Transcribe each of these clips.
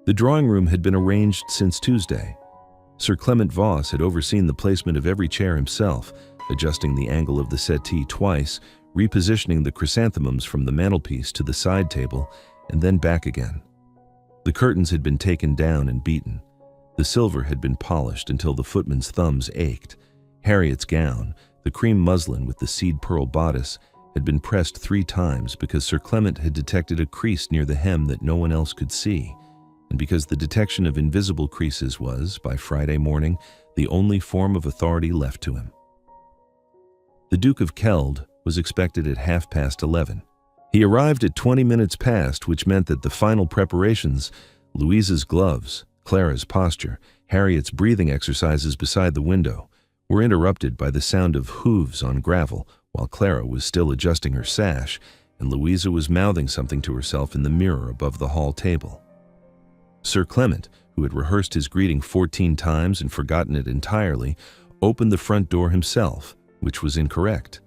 The drawing room had been arranged since Tuesday. Sir Clement Voss had overseen the placement of every chair himself, adjusting the angle of the settee twice, repositioning the chrysanthemums from the mantelpiece to the side table, and then back again. The curtains had been taken down and beaten. The silver had been polished until the footman's thumbs ached. Harriet's gown, the cream muslin with the seed pearl bodice, had been pressed 3 times because Sir Clement had detected a crease near the hem that no one else could see, and because the detection of invisible creases was, by Friday morning, the only form of authority left to him. The Duke of Keld was expected at 11:30. He arrived at 20 minutes past, which meant that the final preparations, Louisa's gloves, Clara's posture, Harriet's breathing exercises beside the window, were interrupted by the sound of hooves on gravel while Clara was still adjusting her sash and Louisa was mouthing something to herself in the mirror above the hall table. Sir Clement, who had rehearsed his greeting 14 times and forgotten it entirely, opened the front door himself, which was incorrect,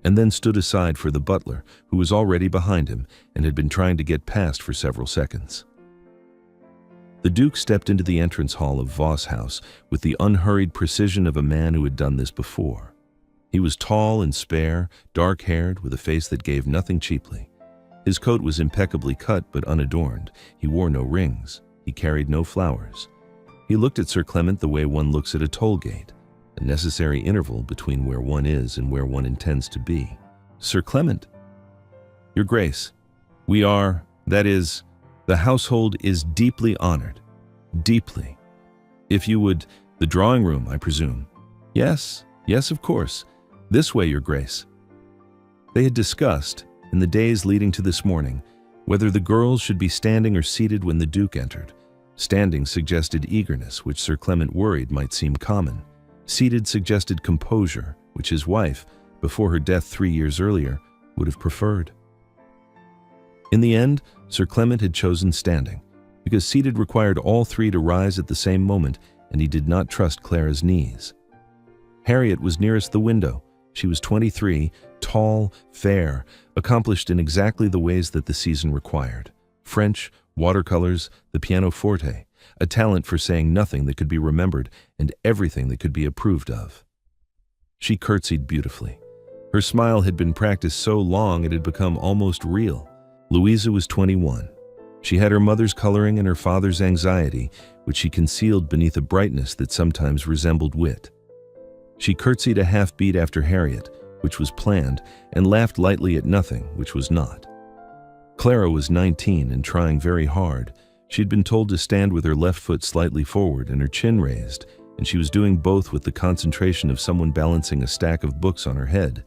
and then stood aside for the butler, who was already behind him and had been trying to get past for several seconds. The Duke stepped into the entrance hall of Voss House with the unhurried precision of a man who had done this before. He was tall and spare, dark-haired, with a face that gave nothing cheaply. His coat was impeccably cut but unadorned. He wore no rings. He carried no flowers. He looked at Sir Clement the way one looks at a toll gate, a necessary interval between where one is and where one intends to be. "Sir Clement." "Your Grace, that is, the household is deeply honored. Deeply. If you would, the drawing room, I presume." Yes, of course. This way, Your Grace." They had discussed, in the days leading to this morning, whether the girls should be standing or seated when the Duke entered. Standing suggested eagerness, which Sir Clement worried might seem common. Seated suggested composure, which his wife, before her death 3 years earlier, would have preferred. In the end, Sir Clement had chosen standing, because seated required all 3 to rise at the same moment, and he did not trust Clara's knees. Harriet was nearest the window. She was 23, tall, fair, accomplished in exactly the ways that the season required. French, watercolors, the pianoforte, a talent for saying nothing that could be remembered and everything that could be approved of. She curtsied beautifully. Her smile had been practiced so long it had become almost real. Louisa was 21. She had her mother's coloring and her father's anxiety, which she concealed beneath a brightness that sometimes resembled wit. She curtsied a half-beat after Harriet, which was planned, and laughed lightly at nothing, which was not. Clara was 19 and trying very hard. She had been told to stand with her left foot slightly forward and her chin raised, and she was doing both with the concentration of someone balancing a stack of books on her head.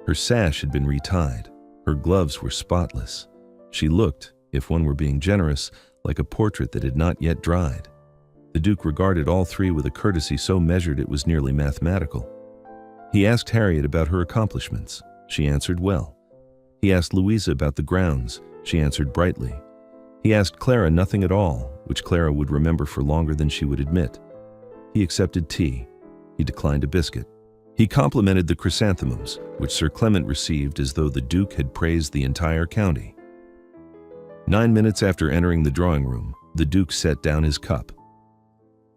Her sash had been retied. Her gloves were spotless. She looked, if one were being generous, like a portrait that had not yet dried. The Duke regarded all 3 with a courtesy so measured it was nearly mathematical. He asked Harriet about her accomplishments. She answered well. He asked Louisa about the grounds. She answered brightly. He asked Clara nothing at all, which Clara would remember for longer than she would admit. He accepted tea. He declined a biscuit. He complimented the chrysanthemums, which Sir Clement received as though the Duke had praised the entire county. 9 minutes after entering the drawing room, the Duke set down his cup.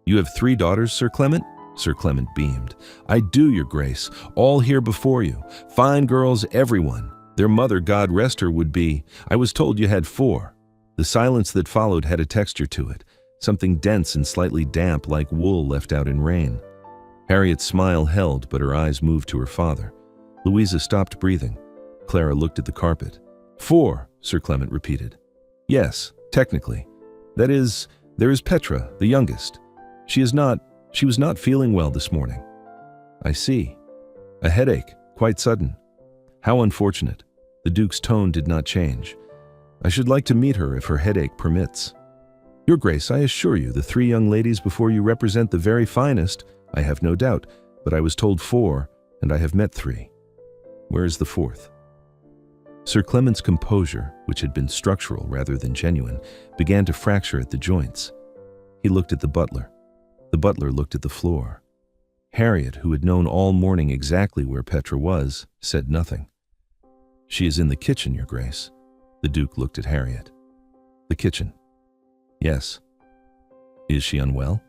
"You have 3 daughters, Sir Clement?" Sir Clement beamed. "I do, Your Grace, all here before you. Fine girls, everyone. Their mother, God rest her, would be. I was told you had 4. The silence that followed had a texture to it, something dense and slightly damp like wool left out in rain. Harriet's smile held, but her eyes moved to her father. Louisa stopped breathing. Clara looked at the carpet. 4, Sir Clement repeated. "Yes, technically. That is, there is Petra, the youngest. She was not feeling well this morning." "I see. A headache, quite sudden. How unfortunate." The Duke's tone did not change. "I should like to meet her if her headache permits." "Your Grace, I assure you, the 3 young ladies before you represent the very finest, I have no doubt, but I was told 4, and I have met 3. Where is the 4th? Sir Clement's composure, which had been structural rather than genuine, began to fracture at the joints. He looked at the butler. The butler looked at the floor. Harriet, who had known all morning exactly where Petra was, said nothing. "She is in the kitchen, Your Grace." The Duke looked at Harriet. "The kitchen?" "Yes, Is she unwell?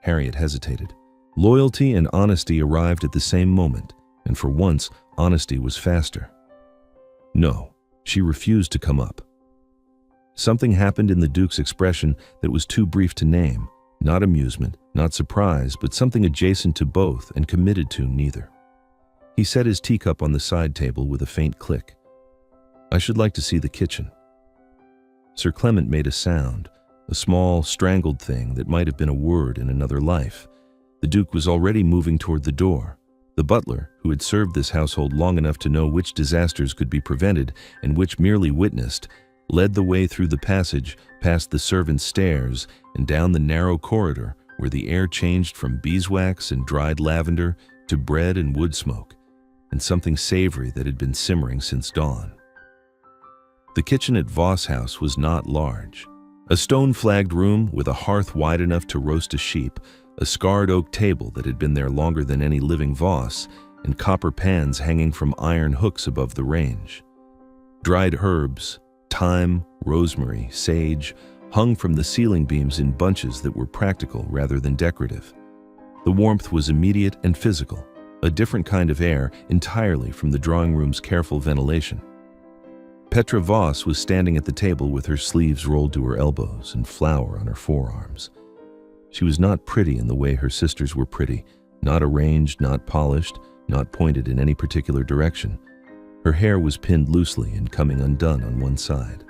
Harriet hesitated. Loyalty and honesty arrived at the same moment, and for once, honesty was faster. No, she refused to come up. Something happened in the Duke's expression that was too brief to name, not amusement, not surprise, but something adjacent to both and committed to neither. He set his teacup on the side table with a faint click. I should like to see the kitchen. Sir Clement made a sound, a small, strangled thing that might have been a word in another life. The Duke was already moving toward the door. The butler, who had served this household long enough to know which disasters could be prevented and which merely witnessed, led the way through the passage, past the servants' stairs, and down the narrow corridor where the air changed from beeswax and dried lavender to bread and wood smoke, and something savory that had been simmering since dawn. The kitchen at Voss House was not large. A stone-flagged room with a hearth wide enough to roast a sheep, a scarred oak table that had been there longer than any living Voss, and copper pans hanging from iron hooks above the range. Dried herbs, thyme, rosemary, sage, hung from the ceiling beams in bunches that were practical rather than decorative. The warmth was immediate and physical, a different kind of air entirely from the drawing room's careful ventilation. Petra Voss was standing at the table with her sleeves rolled to her elbows and flour on her forearms. She was not pretty in the way her sisters were pretty, not arranged, not polished, not pointed in any particular direction. Her hair was pinned loosely and coming undone on one side.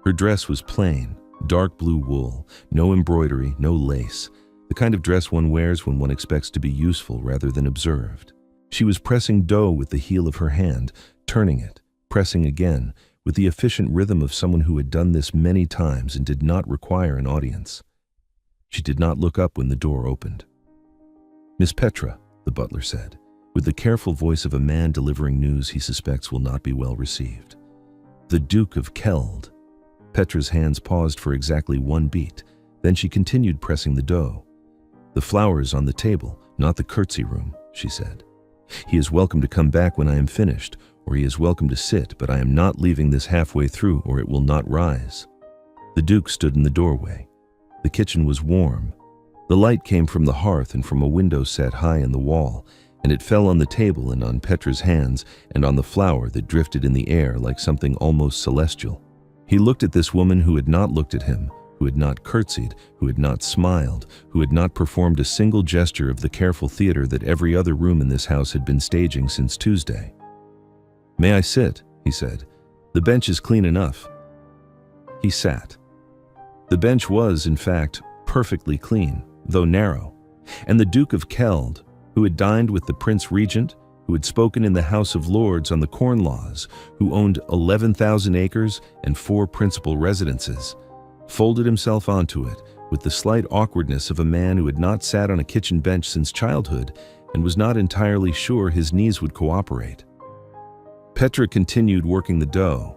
Her dress was plain, dark blue wool, no embroidery, no lace, the kind of dress one wears when one expects to be useful rather than observed. She was pressing dough with the heel of her hand, turning it, pressing again, with the efficient rhythm of someone who had done this many times and did not require an audience. She did not look up when the door opened. "Miss Petra," the butler said, with the careful voice of a man delivering news he suspects will not be well received. "The Duke of Keld." Petra's hands paused for exactly one beat, then she continued pressing the dough. "The flour is on the table, not the curtsy room," she said. "He is welcome to come back when I am finished, or he is welcome to sit, but I am not leaving this halfway through or it will not rise." The Duke stood in the doorway. The kitchen was warm. The light came from the hearth and from a window set high in the wall, and it fell on the table and on Petra's hands and on the flour that drifted in the air like something almost celestial. He looked at this woman who had not looked at him, who had not curtsied, who had not smiled, who had not performed a single gesture of the careful theater that every other room in this house had been staging since Tuesday. "May I sit?" he said. "The bench is clean enough." He sat. The bench was, in fact, perfectly clean, though narrow, and the Duke of Keld, who had dined with the Prince Regent, who had spoken in the House of Lords on the Corn Laws, who owned 11,000 acres and 4 principal residences, folded himself onto it with the slight awkwardness of a man who had not sat on a kitchen bench since childhood and was not entirely sure his knees would cooperate. Petra continued working the dough.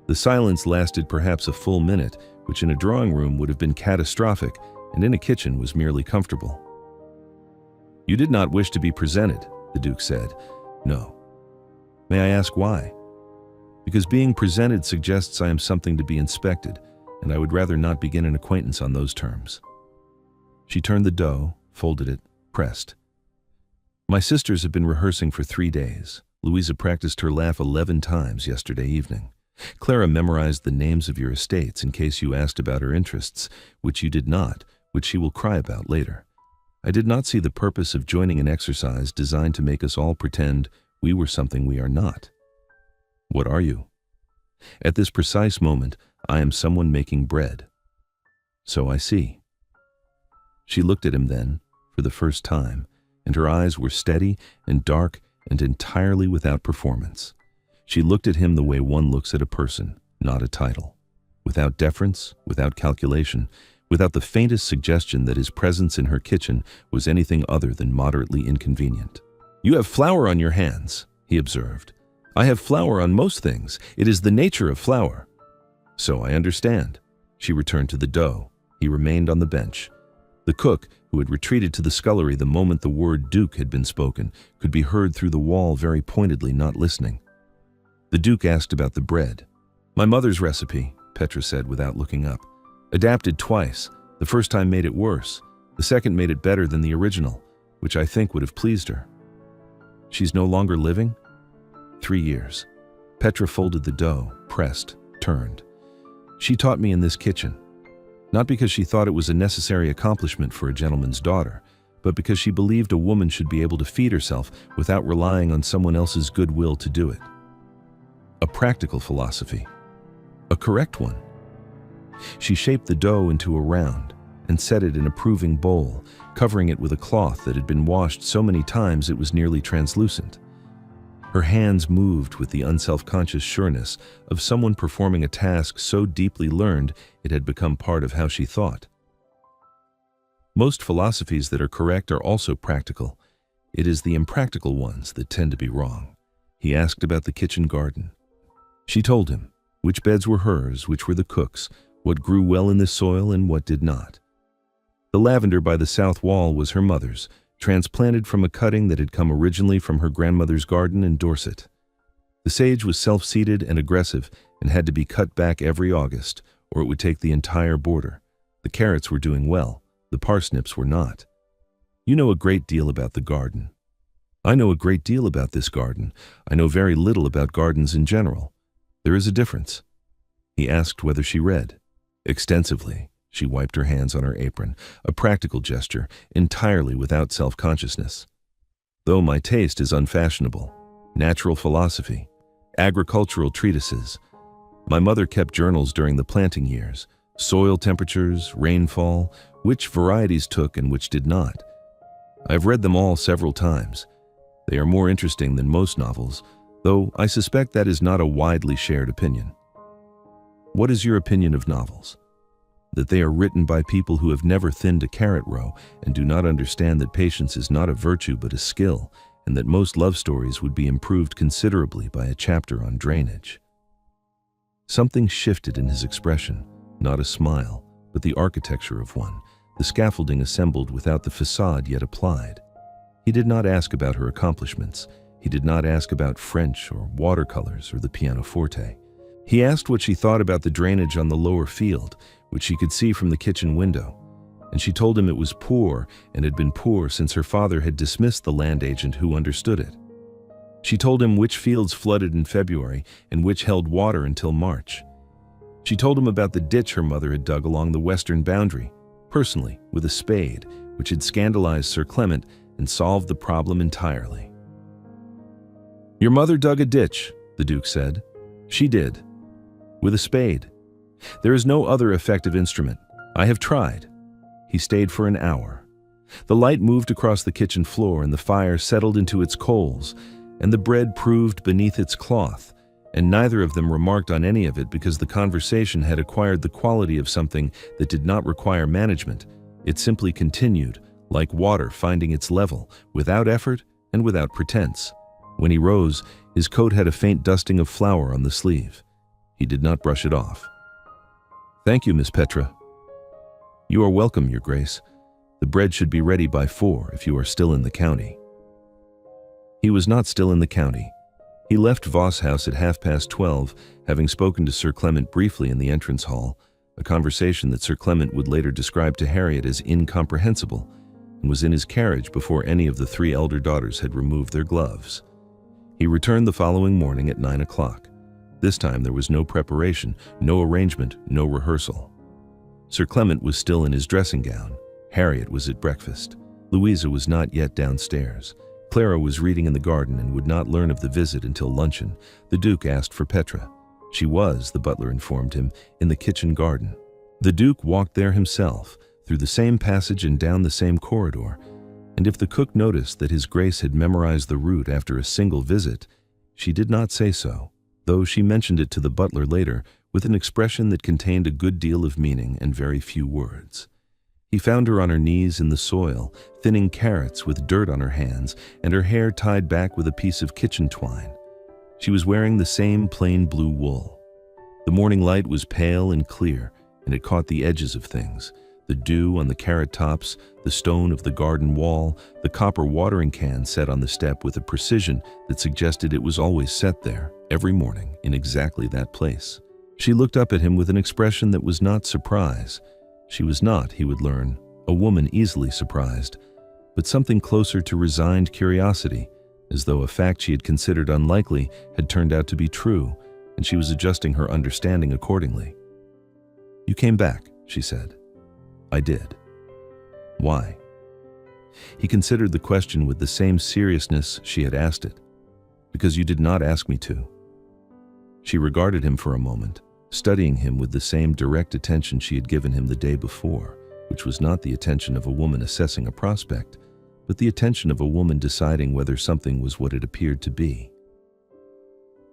The silence lasted perhaps a full minute, which in a drawing room would have been catastrophic and in a kitchen was merely comfortable. "You did not wish to be presented," the Duke said. "No." "May I ask why?" "Because being presented suggests I am something to be inspected, and I would rather not begin an acquaintance on those terms." She turned the dough, folded it, pressed. "My sisters have been rehearsing for 3 days. Louisa practiced her laugh 11 times yesterday evening. Clara memorized the names of your estates in case you asked about her interests, which you did not, which she will cry about later. I did not see the purpose of joining an exercise designed to make us all pretend we were something we are not. What are you? At this precise moment, I am someone making bread." "So I see." She looked at him then, for the first time, and her eyes were steady and dark and entirely without performance. She looked at him the way one looks at a person, not a title, without deference, without calculation, without the faintest suggestion that his presence in her kitchen was anything other than moderately inconvenient. "You have flour on your hands," he observed. "I have flour on most things. It is the nature of flour." "So I understand." She returned to the dough. He remained on the bench. The cook, who had retreated to the scullery the moment the word Duke had been spoken, could be heard through the wall very pointedly, not listening. The Duke asked about the bread. "My mother's recipe," Petra said without looking up. "Adapted twice. The first time made it worse. The second made it better than the original, which I think would have pleased her. She's no longer living? 3 years. Petra folded the dough, pressed, turned. She taught me in this kitchen. Not because she thought it was a necessary accomplishment for a gentleman's daughter, but because she believed a woman should be able to feed herself without relying on someone else's goodwill to do it. A practical philosophy. A correct one. She shaped the dough into a round and set it in a proving bowl, covering it with a cloth that had been washed so many times it was nearly translucent. Her hands moved with the unself-conscious sureness of someone performing a task so deeply learned it had become part of how she thought. Most philosophies that are correct are also practical. It is the impractical ones that tend to be wrong. He asked about the kitchen garden. She told him which beds were hers, which were the cook's, what grew well in the soil and what did not. The lavender by the south wall was her mother's, transplanted from a cutting that had come originally from her grandmother's garden in Dorset. The sage was self-seeded and aggressive and had to be cut back every August, or it would take the entire border. The carrots were doing well, the parsnips were not. You know a great deal about the garden. I know a great deal about this garden. I know very little about gardens in general. There is a difference. He asked whether she read. Extensively. She wiped her hands on her apron, a practical gesture, entirely without self-consciousness. Though my taste is unfashionable. Natural philosophy. Agricultural treatises. My mother kept journals during the planting years. Soil temperatures, rainfall, which varieties took and which did not. I've read them all several times. They are more interesting than most novels, though I suspect that is not a widely shared opinion. What is your opinion of novels? That they are written by people who have never thinned a carrot row and do not understand that patience is not a virtue but a skill, and that most love stories would be improved considerably by a chapter on drainage. Something shifted in his expression, not a smile, but the architecture of one, the scaffolding assembled without the facade yet applied. He did not ask about her accomplishments. He did not ask about French or watercolors or the pianoforte. He asked what she thought about the drainage on the lower field, which she could see from the kitchen window, and she told him it was poor and had been poor since her father had dismissed the land agent who understood it. She told him which fields flooded in February and which held water until March. She told him about the ditch her mother had dug along the western boundary, personally, with a spade, which had scandalized Sir Clement and solved the problem entirely. "Your mother dug a ditch," the Duke said. "She did. With a spade. There is no other effective instrument. I have tried." He stayed for an hour. The light moved across the kitchen floor and the fire settled into its coals, and the bread proved beneath its cloth, and neither of them remarked on any of it because the conversation had acquired the quality of something that did not require management. It simply continued, like water finding its level, without effort and without pretense. When he rose, his coat had a faint dusting of flour on the sleeve. He did not brush it off. "Thank you, Miss Petra." "You are welcome, Your Grace. The bread should be ready by 4 if you are still in the county." He was not still in the county. He left Voss House at 12:30, having spoken to Sir Clement briefly in the entrance hall, a conversation that Sir Clement would later describe to Harriet as incomprehensible, and was in his carriage before any of the 3 elder daughters had removed their gloves. He returned the following morning at 9 o'clock. This time there was no preparation, no arrangement, no rehearsal. Sir Clement was still in his dressing gown. Harriet was at breakfast. Louisa was not yet downstairs. Clara was reading in the garden and would not learn of the visit until luncheon. The Duke asked for Petra. She was, the butler informed him, in the kitchen garden. The Duke walked there himself, through the same passage and down the same corridor, and if the cook noticed that His Grace had memorized the route after a single visit, she did not say so, though she mentioned it to the butler later with an expression that contained a good deal of meaning and very few words. He found her on her knees in the soil, thinning carrots with dirt on her hands and her hair tied back with a piece of kitchen twine. She was wearing the same plain blue wool. The morning light was pale and clear, and it caught the edges of things, the dew on the carrot tops, the stone of the garden wall, the copper watering can set on the step with a precision that suggested it was always set there, every morning, in exactly that place. She looked up at him with an expression that was not surprise. She was not, he would learn, a woman easily surprised, but something closer to resigned curiosity, as though a fact she had considered unlikely had turned out to be true, and she was adjusting her understanding accordingly. "You came back," she said. "I did." "Why?" He considered the question with the same seriousness she had asked it. "Because you did not ask me to." She regarded him for a moment, studying him with the same direct attention she had given him the day before, which was not the attention of a woman assessing a prospect, but the attention of a woman deciding whether something was what it appeared to be.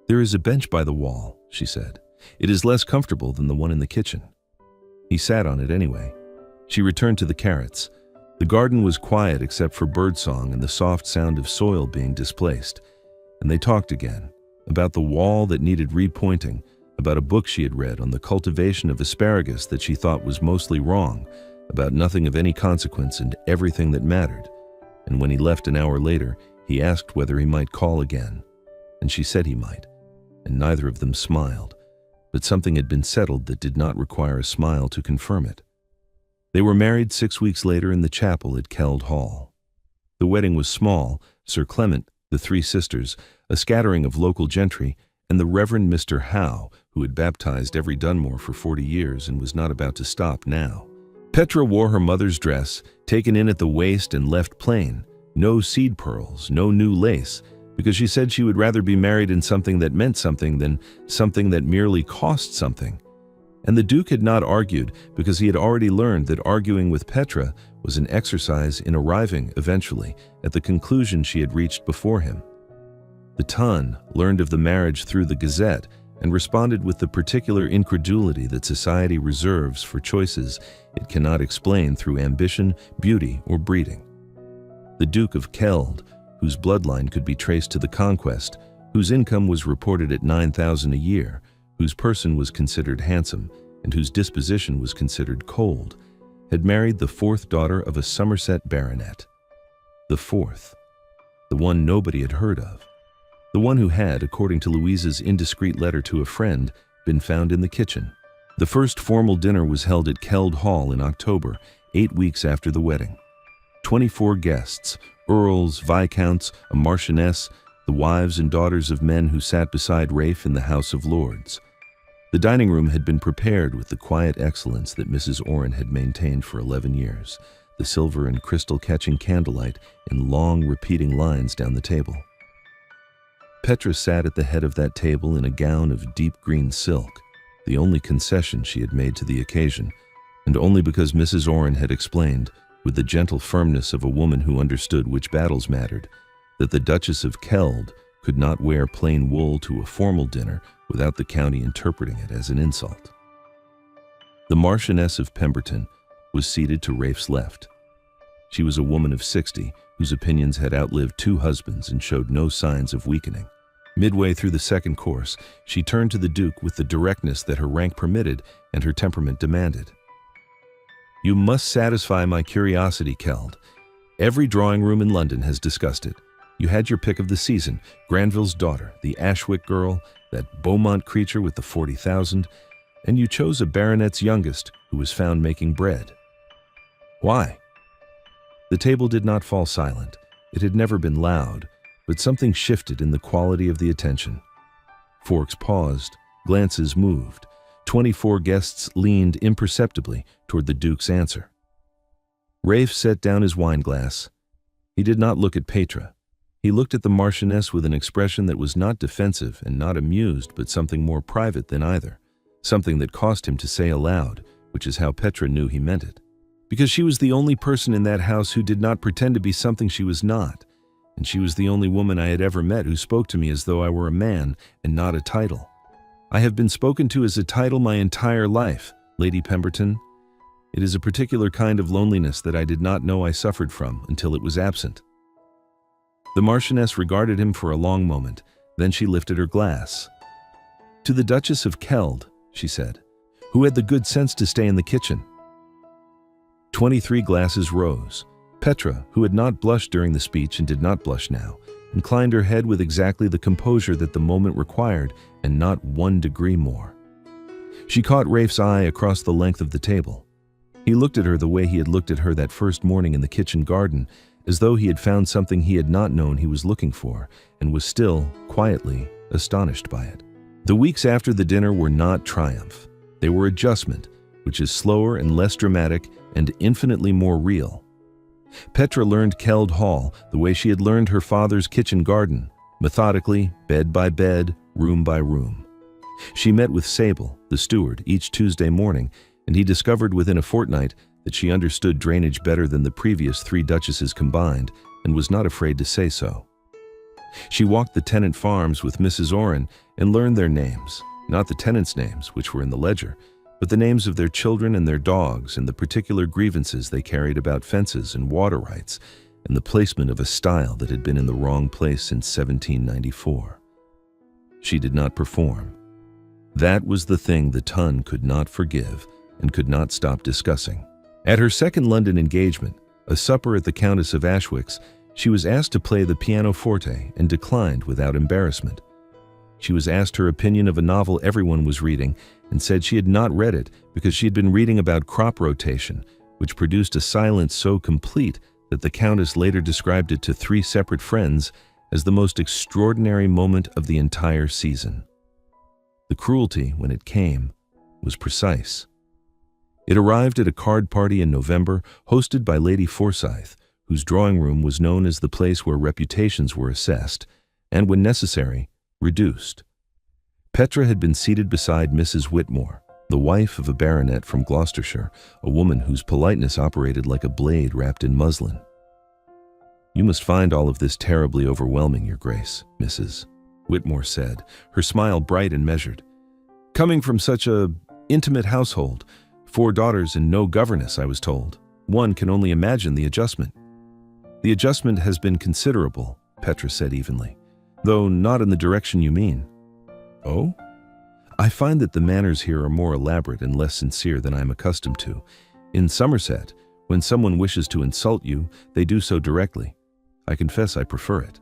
"There is a bench by the wall," she said. "It is less comfortable than the one in the kitchen." He sat on it anyway. She returned to the carrots. The garden was quiet except for birdsong and the soft sound of soil being displaced, and they talked again, about the wall that needed repointing, about a book she had read on the cultivation of asparagus that she thought was mostly wrong, about nothing of any consequence and everything that mattered. And when he left an hour later, he asked whether he might call again, and she said he might, and neither of them smiled, but something had been settled that did not require a smile to confirm it. They were married 6 weeks later in the chapel at Keld Hall. The wedding was small. Sir Clement, the 3 sisters, a scattering of local gentry, and the Reverend Mr. Howe, who had baptized every Dunmore for 40 years and was not about to stop now. Petra wore her mother's dress, taken in at the waist and left plain, no seed pearls, no new lace, because she said she would rather be married in something that meant something than something that merely cost something. And the Duke had not argued because he had already learned that arguing with Petra was an exercise in arriving, eventually, at the conclusion she had reached before him. The Tun learned of the marriage through the Gazette and responded with the particular incredulity that society reserves for choices it cannot explain through ambition, beauty, or breeding. The Duke of Keld, whose bloodline could be traced to the Conquest, whose income was reported at 9,000 a year, whose person was considered handsome, and whose disposition was considered cold, had married the 4th daughter of a Somerset baronet. The 4th. The one nobody had heard of. The one who had, according to Louise's indiscreet letter to a friend, been found in the kitchen. The first formal dinner was held at Keld Hall in October, 8 weeks after the wedding. 24 guests, earls, viscounts, a marchioness, the wives and daughters of men who sat beside Ralph in the House of Lords. The dining room had been prepared with the quiet excellence that Mrs. Orrin had maintained for 11 years, the silver and crystal catching candlelight in long repeating lines down the table. Petra sat at the head of that table in a gown of deep green silk, the only concession she had made to the occasion, and only because Mrs. Orrin had explained, with the gentle firmness of a woman who understood which battles mattered, that the Duchess of Keld could not wear plain wool to a formal dinner without the county interpreting it as an insult. The Marchioness of Pemberton was seated to Ralph's left. She was a woman of 60, whose opinions had outlived 2 husbands and showed no signs of weakening. Midway through the second course, she turned to the Duke with the directness that her rank permitted and her temperament demanded. "You must satisfy my curiosity, Keld. Every drawing room in London has discussed it. You had your pick of the season, Granville's daughter, the Ashwick girl, that Beaumont creature with the 40,000, and you chose a baronet's youngest who was found making bread. Why?" The table did not fall silent. It had never been loud, but something shifted in the quality of the attention. Forks paused, glances moved. 24 guests leaned imperceptibly toward the Duke's answer. Ralph set down his wineglass. He did not look at Petra. He looked at the Marchioness with an expression that was not defensive and not amused, but something more private than either, something that cost him to say aloud, which is how Petra knew he meant it. Because she was the only person in that house who did not pretend to be something she was not, and she was the only woman I had ever met who spoke to me as though I were a man and not a title. I have been spoken to as a title my entire life, Lady Pemberton. It is a particular kind of loneliness that I did not know I suffered from until it was absent. The Marchioness regarded him for a long moment, then she lifted her glass. "To the Duchess of Keld," she said, "who had the good sense to stay in the kitchen." 23 glasses rose. Petra, who had not blushed during the speech and did not blush now, inclined her head with exactly the composure that the moment required and not 1 degree more. She caught Ralph's eye across the length of the table. He looked at her the way he had looked at her that first morning in the kitchen garden, as though he had found something he had not known he was looking for, and was still, quietly, astonished by it. The weeks after the dinner were not triumph. They were adjustment, which is slower and less dramatic and infinitely more real. Petra learned Keld Hall the way she had learned her father's kitchen garden, methodically, bed by bed, room by room. She met with Sable, the steward, each Tuesday morning, and he discovered within a fortnight that she understood drainage better than the previous 3 duchesses combined, and was not afraid to say so. She walked the tenant farms with Mrs. Oren and learned their names, not the tenants' names, which were in the ledger, but the names of their children and their dogs and the particular grievances they carried about fences and water rights and the placement of a stile that had been in the wrong place since 1794. She did not perform. That was the thing the Ton could not forgive and could not stop discussing. At her second London engagement, a supper at the Countess of Ashwick's, she was asked to play the pianoforte and declined without embarrassment. She was asked her opinion of a novel everyone was reading and said she had not read it because she had been reading about crop rotation, which produced a silence so complete that the Countess later described it to 3 separate friends as the most extraordinary moment of the entire season. The cruelty, when it came, was precise. It arrived at a card party in November hosted by Lady Forsyth, whose drawing room was known as the place where reputations were assessed and, when necessary, reduced. Petra had been seated beside Mrs. Whitmore, the wife of a baronet from Gloucestershire, a woman whose politeness operated like a blade wrapped in muslin. "You must find all of this terribly overwhelming, Your Grace," Mrs. Whitmore said, her smile bright and measured. "Coming from such a intimate household, 4 daughters and no governess, I was told. One can only imagine the adjustment." "The adjustment has been considerable," Petra said evenly, "though not in the direction you mean." "Oh?" "I find that the manners here are more elaborate and less sincere than I am accustomed to. In Somerset, when someone wishes to insult you, they do so directly. I confess I prefer it."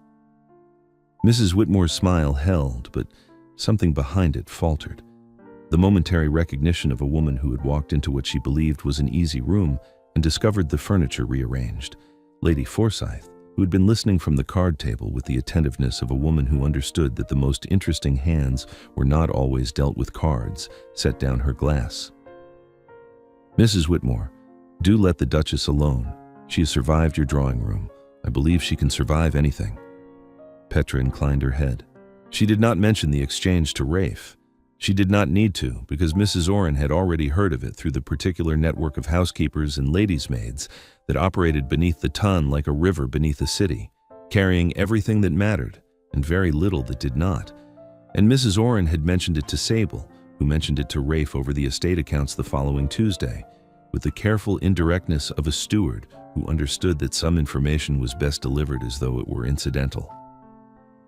Mrs. Whitmore's smile held, but something behind it faltered. The momentary recognition of a woman who had walked into what she believed was an easy room and discovered the furniture rearranged. Lady Forsyth, who had been listening from the card table with the attentiveness of a woman who understood that the most interesting hands were not always dealt with cards, set down her glass. "Mrs. Whitmore, do let the Duchess alone. She has survived your drawing room. I believe she can survive anything." Petra inclined her head. She did not mention the exchange to Rafe. She did not need to, because Mrs. Oren had already heard of it through the particular network of housekeepers and ladies' maids that operated beneath the Ton like a river beneath a city, carrying everything that mattered and very little that did not. And Mrs. Oren had mentioned it to Sable, who mentioned it to Rafe over the estate accounts the following Tuesday, with the careful indirectness of a steward who understood that some information was best delivered as though it were incidental.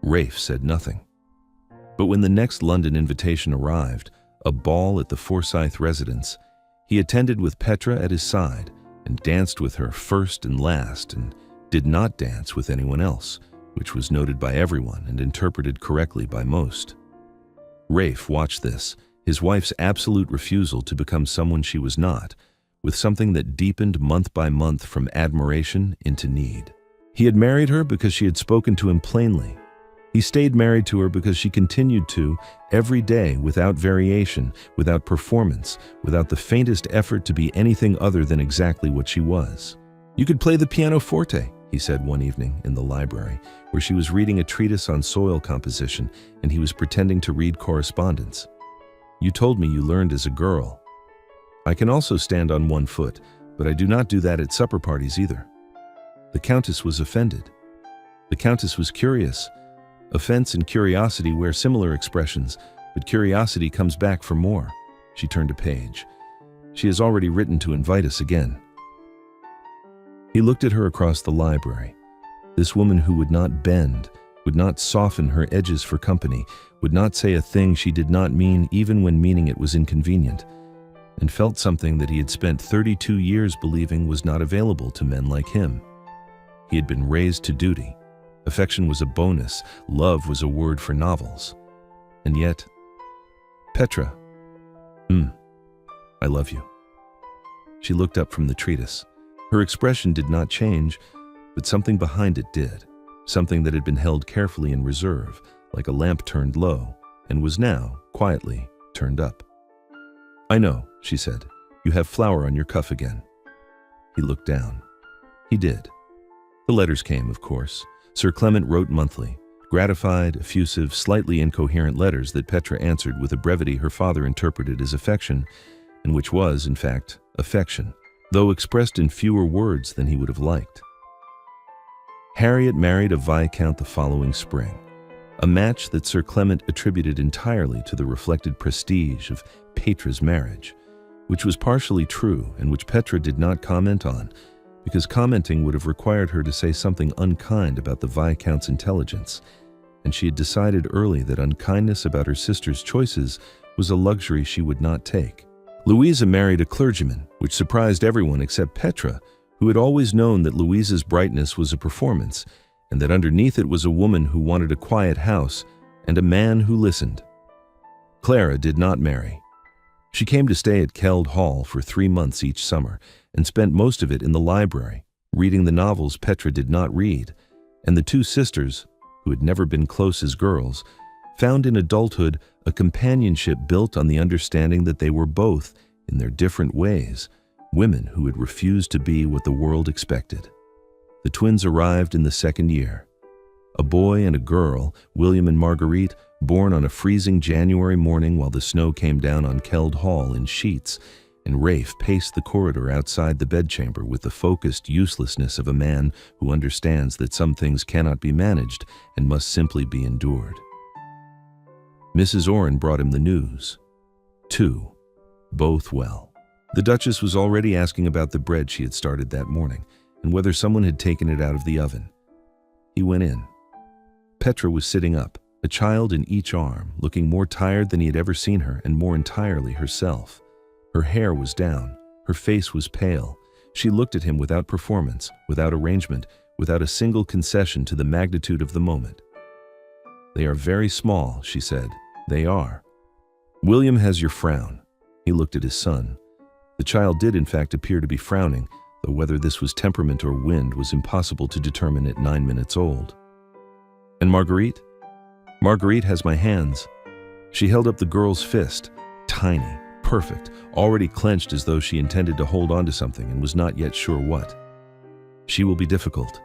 Rafe said nothing. But when the next London invitation arrived, a ball at the Forsyth residence, he attended with Petra at his side and danced with her first and last, and did not dance with anyone else, which was noted by everyone and interpreted correctly by most. Rafe watched this, his wife's absolute refusal to become someone she was not, with something that deepened month by month from admiration into need. He had married her because she had spoken to him plainly. He stayed married to her because she continued to, every day, without variation, without performance, without the faintest effort to be anything other than exactly what she was. "You could play the pianoforte," he said one evening in the library, where she was reading a treatise on soil composition and he was pretending to read correspondence. "You told me you learned as a girl." "I can also stand on one foot, but I do not do that at supper parties either." The Countess was offended. The Countess was curious. Offense and curiosity wear similar expressions, but curiosity comes back for more. She turned a page. "She has already written to invite us again." He looked at her across the library. This woman who would not bend, would not soften her edges for company, would not say a thing she did not mean even when meaning it was inconvenient, and felt something that he had spent 32 years believing was not available to men like him. He had been raised to duty. Affection was a bonus, love was a word for novels. And yet, "Petra, I love you." She looked up from the treatise. Her expression did not change, but something behind it did. Something that had been held carefully in reserve, like a lamp turned low, and was now, quietly, turned up. "I know," she said. "You have flour on your cuff again." He looked down. He did. The letters came, of course. Sir Clement wrote monthly, gratified, effusive, slightly incoherent letters that Petra answered with a brevity her father interpreted as affection, and which was, in fact, affection, though expressed in fewer words than he would have liked. Harriet married a viscount the following spring, a match that Sir Clement attributed entirely to the reflected prestige of Petra's marriage, which was partially true and which Petra did not comment on, because commenting would have required her to say something unkind about the viscount's intelligence, and she had decided early that unkindness about her sister's choices was a luxury she would not take. Louisa married a clergyman, which surprised everyone except Petra, who had always known that Louisa's brightness was a performance, and that underneath it was a woman who wanted a quiet house and a man who listened. Clara did not marry. She came to stay at Keld Hall for 3 months each summer and spent most of it in the library, reading the novels Petra did not read, and the two sisters, who had never been close as girls, found in adulthood a companionship built on the understanding that they were both, in their different ways, women who had refused to be what the world expected. The twins arrived in the second year. A boy and a girl, William and Marguerite, born on a freezing January morning while the snow came down on Keld Hall in sheets, and Rafe paced the corridor outside the bedchamber with the focused uselessness of a man who understands that some things cannot be managed and must simply be endured. Mrs. Orrin brought him the news. 2, both well. The Duchess was already asking about the bread she had started that morning, and whether someone had taken it out of the oven. He went in. Petra was sitting up, a child in each arm, looking more tired than he had ever seen her and more entirely herself. Her hair was down, her face was pale. She looked at him without performance, without arrangement, without a single concession to the magnitude of the moment. "They are very small," she said. "They are. William has your frown." He looked at his son. The child did in fact appear to be frowning, though whether this was temperament or wind was impossible to determine at 9 minutes old. "And Marguerite?" "Marguerite has my hands." She held up the girl's fist, tiny, perfect, already clenched as though she intended to hold on to something and was not yet sure what. "She will be difficult."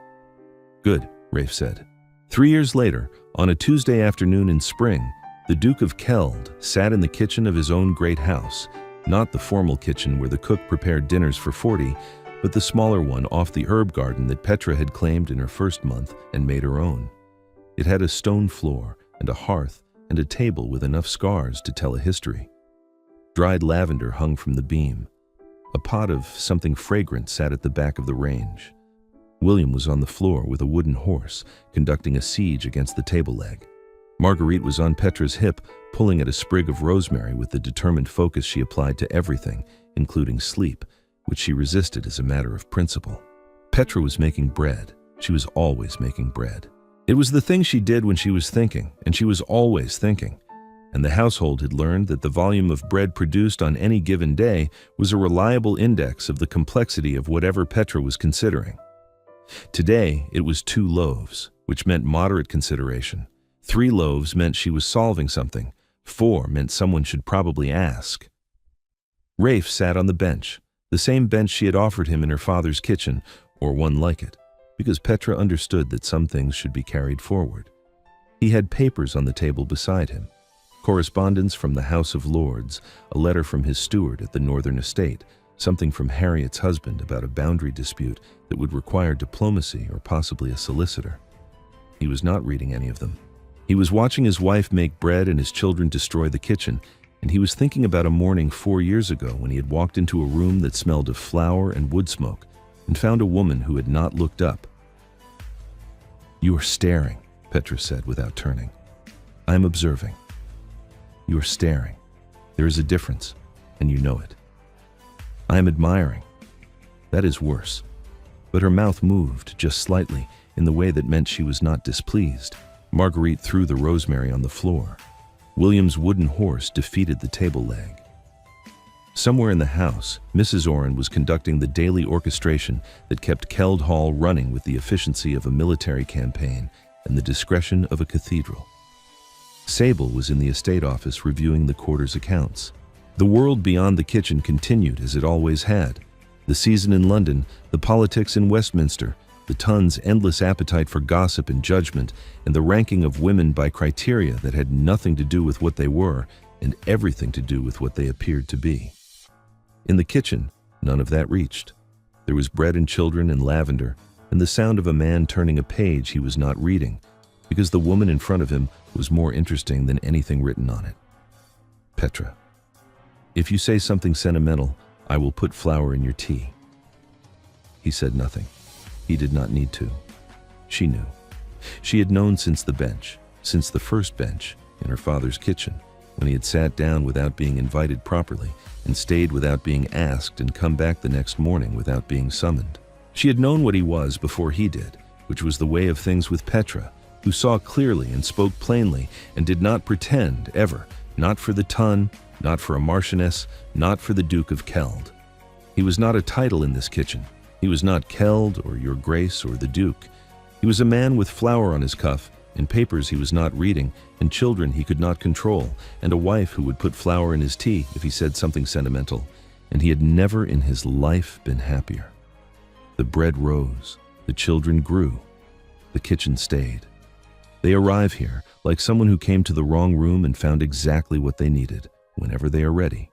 "Good," Rafe said. 3 years later, on a Tuesday afternoon in spring, the Duke of Keld sat in the kitchen of his own great house, not the formal kitchen where the cook prepared dinners for 40, but the smaller one off the herb garden that Petra had claimed in her first month and made her own. It had a stone floor and a hearth and a table with enough scars to tell a history. Dried lavender hung from the beam. A pot of something fragrant sat at the back of the range. William was on the floor with a wooden horse, conducting a siege against the table leg. Marguerite was on Petra's hip, pulling at a sprig of rosemary with the determined focus she applied to everything, including sleep, which she resisted as a matter of principle. Petra was making bread. She was always making bread. It was the thing she did when she was thinking, and she was always thinking. And the household had learned that the volume of bread produced on any given day was a reliable index of the complexity of whatever Petra was considering. Today, it was 2 loaves, which meant moderate consideration. 3 loaves meant she was solving something. 4 meant someone should probably ask. Rafe sat on the bench, the same bench she had offered him in her father's kitchen, or one like it, because Petra understood that some things should be carried forward. He had papers on the table beside him. Correspondence from the House of Lords, a letter from his steward at the Northern Estate, something from Harriet's husband about a boundary dispute that would require diplomacy or possibly a solicitor. He was not reading any of them. He was watching his wife make bread and his children destroy the kitchen, and he was thinking about a morning 4 years ago when he had walked into a room that smelled of flour and wood smoke and found a woman who had not looked up. "You are staring," Petra said without turning. "I am observing. You are staring. There is a difference, and you know it. I am admiring. That is worse." But her mouth moved just slightly in the way that meant she was not displeased. Marguerite threw the rosemary on the floor. William's wooden horse defeated the table leg. Somewhere in the house, Mrs. Oren was conducting the daily orchestration that kept Keld Hall running with the efficiency of a military campaign and the discretion of a cathedral. Sable was in the estate office reviewing the quarter's accounts. The world beyond the kitchen continued as it always had. The season in London, the politics in Westminster, the Ton's endless appetite for gossip and judgment, and the ranking of women by criteria that had nothing to do with what they were and everything to do with what they appeared to be. In the kitchen, none of that reached. There was bread and children and lavender, and the sound of a man turning a page he was not reading, because the woman in front of him was more interesting than anything written on it. Petra. If you say something sentimental, I will put flour in your tea. He said nothing. He did not need to. She knew. She had known since the bench, since the first bench in her father's kitchen, when he had sat down without being invited properly and stayed without being asked and come back the next morning without being summoned. She had known what he was before he did, which was the way of things with Petra, who saw clearly and spoke plainly and did not pretend ever, not for the Ton, not for a marchioness, not for the Duke of Keld. He was not a title in this kitchen. He was not Keld or Your Grace or the Duke. He was a man with flour on his cuff, and papers he was not reading, and children he could not control, and a wife who would put flour in his tea if he said something sentimental, and he had never in his life been happier. The bread rose, the children grew, the kitchen stayed. They arrive here like someone who came to the wrong room and found exactly what they needed, whenever they are ready.